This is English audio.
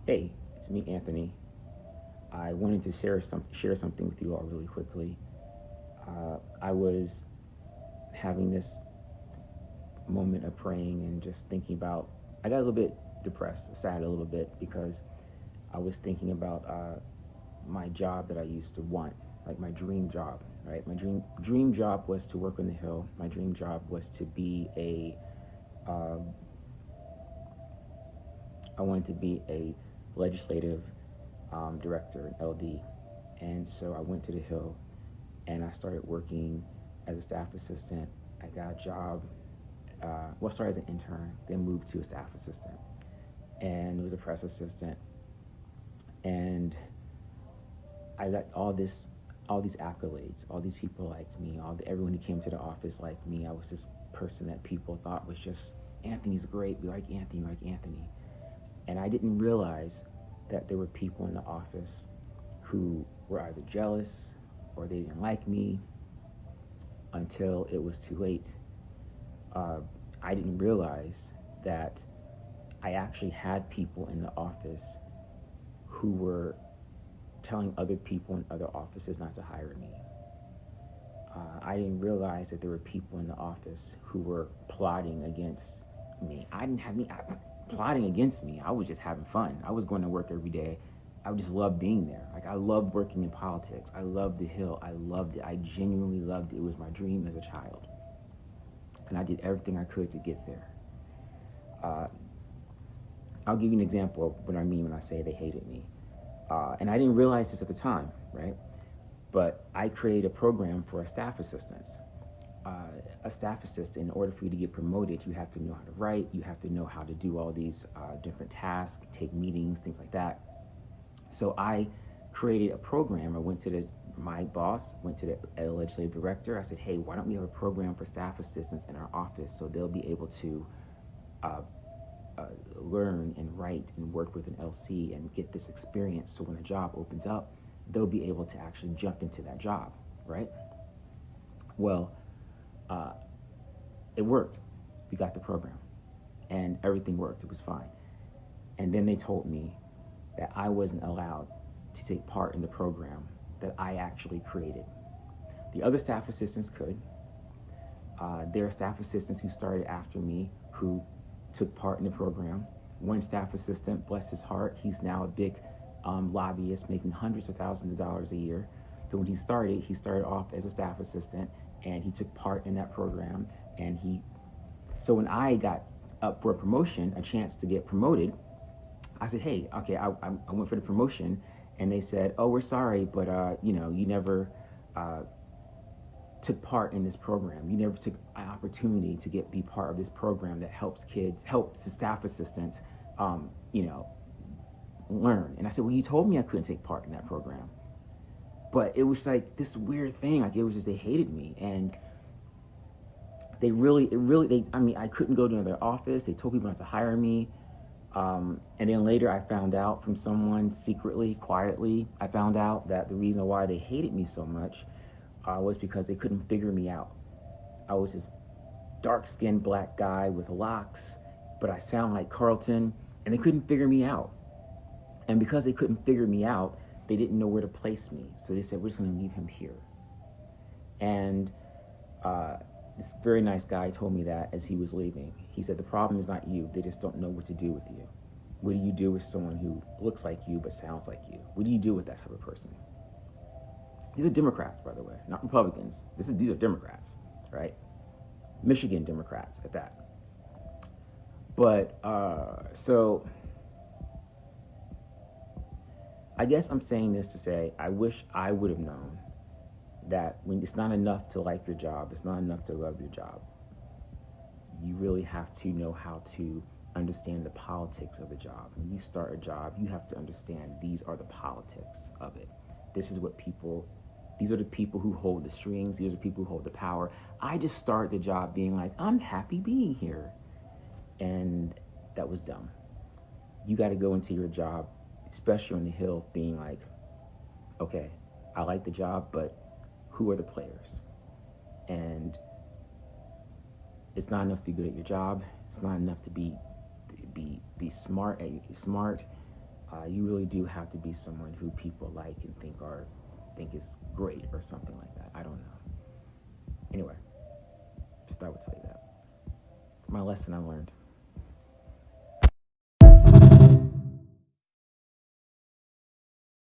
Hey, it's me, Anthony. I wanted to share something with you all really quickly. I was having this moment of praying and just thinking about. I got a little bit depressed, sad a little bit because I was thinking about my job that I used to want, like my dream job. Right, my dream job was to work on the Hill. My dream job was to be a. Uh, I wanted to be a legislative director, an LD. And so I went to the Hill and I started working as a staff assistant. I got a job, started as an intern, then moved to a staff assistant. And was a press assistant. And I got all these accolades. All these people liked me. Everyone who came to the office liked me. I was this person that people thought was just, Anthony's great. We like Anthony, we like Anthony. And I didn't realize that there were people in the office who were either jealous or they didn't like me until it was too late. I didn't realize that I actually had people in the office who were telling other people in other offices not to hire me. I didn't realize that there were people in the office who were plotting against me. I didn't have any plotting against me. I was just having fun. I was going to work every day. I just loved being there. Like, I loved working in politics. I loved the Hill. I loved it. I genuinely loved it. It was my dream as a child. And I did everything I could to get there. Uh, I'll give you an example of what I mean when I say they hated me. And I didn't realize this at the time, right? But I created a program for staff assistants. A staff assistant, in order for you to get promoted, you have to know how to write, you have to know how to do all these different tasks, take meetings, things like that. So I created a program. My boss went to the legislative director. I said, hey, why don't we have a program for staff assistants in our office so they'll be able to uh, learn and write and work with an LC and get this experience so when a job opens up, they'll be able to actually jump into that job, right? Well, uh, it worked. We got the program and everything worked. It was fine. And then they told me that I wasn't allowed to take part in the program that I actually created. The other staff assistants could. There are staff assistants who started after me who took part in the program. One staff assistant, bless his heart, he's now a big lobbyist making hundreds of thousands of dollars a year. So when he started off as a staff assistant and he took part in that program. So when I got up for a promotion, a chance to get promoted, I said, hey, okay, I went for the promotion, and they said, oh, we're sorry, but you never took part in this program. You never took an opportunity to be part of this program that helps the staff assistants, you know, learn. And I said, well, you told me I couldn't take part in that program. But it was like this weird thing. Like, it was just, they hated me. And I couldn't go to another office. They told people not to hire me. And then later I found out from someone secretly, quietly, I found out that the reason why they hated me so much was because they couldn't figure me out. I was this dark-skinned black guy with locks, but I sound like Carlton, and they couldn't figure me out. And because they couldn't figure me out, they didn't know where to place me. So they said, we're just going to leave him here. And this very nice guy told me that as he was leaving. He said, the problem is not you. They just don't know what to do with you. What do you do with someone who looks like you but sounds like you? What do you do with that type of person? These are Democrats, by the way, not Republicans. These are Democrats, right? Michigan Democrats at that. But so I guess I'm saying this to say I wish I would have known that when it's not enough to like your job, it's not enough to love your job. You really have to know how to understand the politics of the job. When you start a job, you have to understand these are the politics of it. These are the people who hold the strings. These are the people who hold the power. I just started the job being like, I'm happy being here. And that was dumb. You got to go into your job, especially on the Hill, being like, okay, I like the job, but who are the players? And it's not enough to be good at your job. It's not enough to be smart. You really do have to be someone who people like and think is great or something like that. I don't know. Anyway, just I would tell you that. It's my lesson I learned.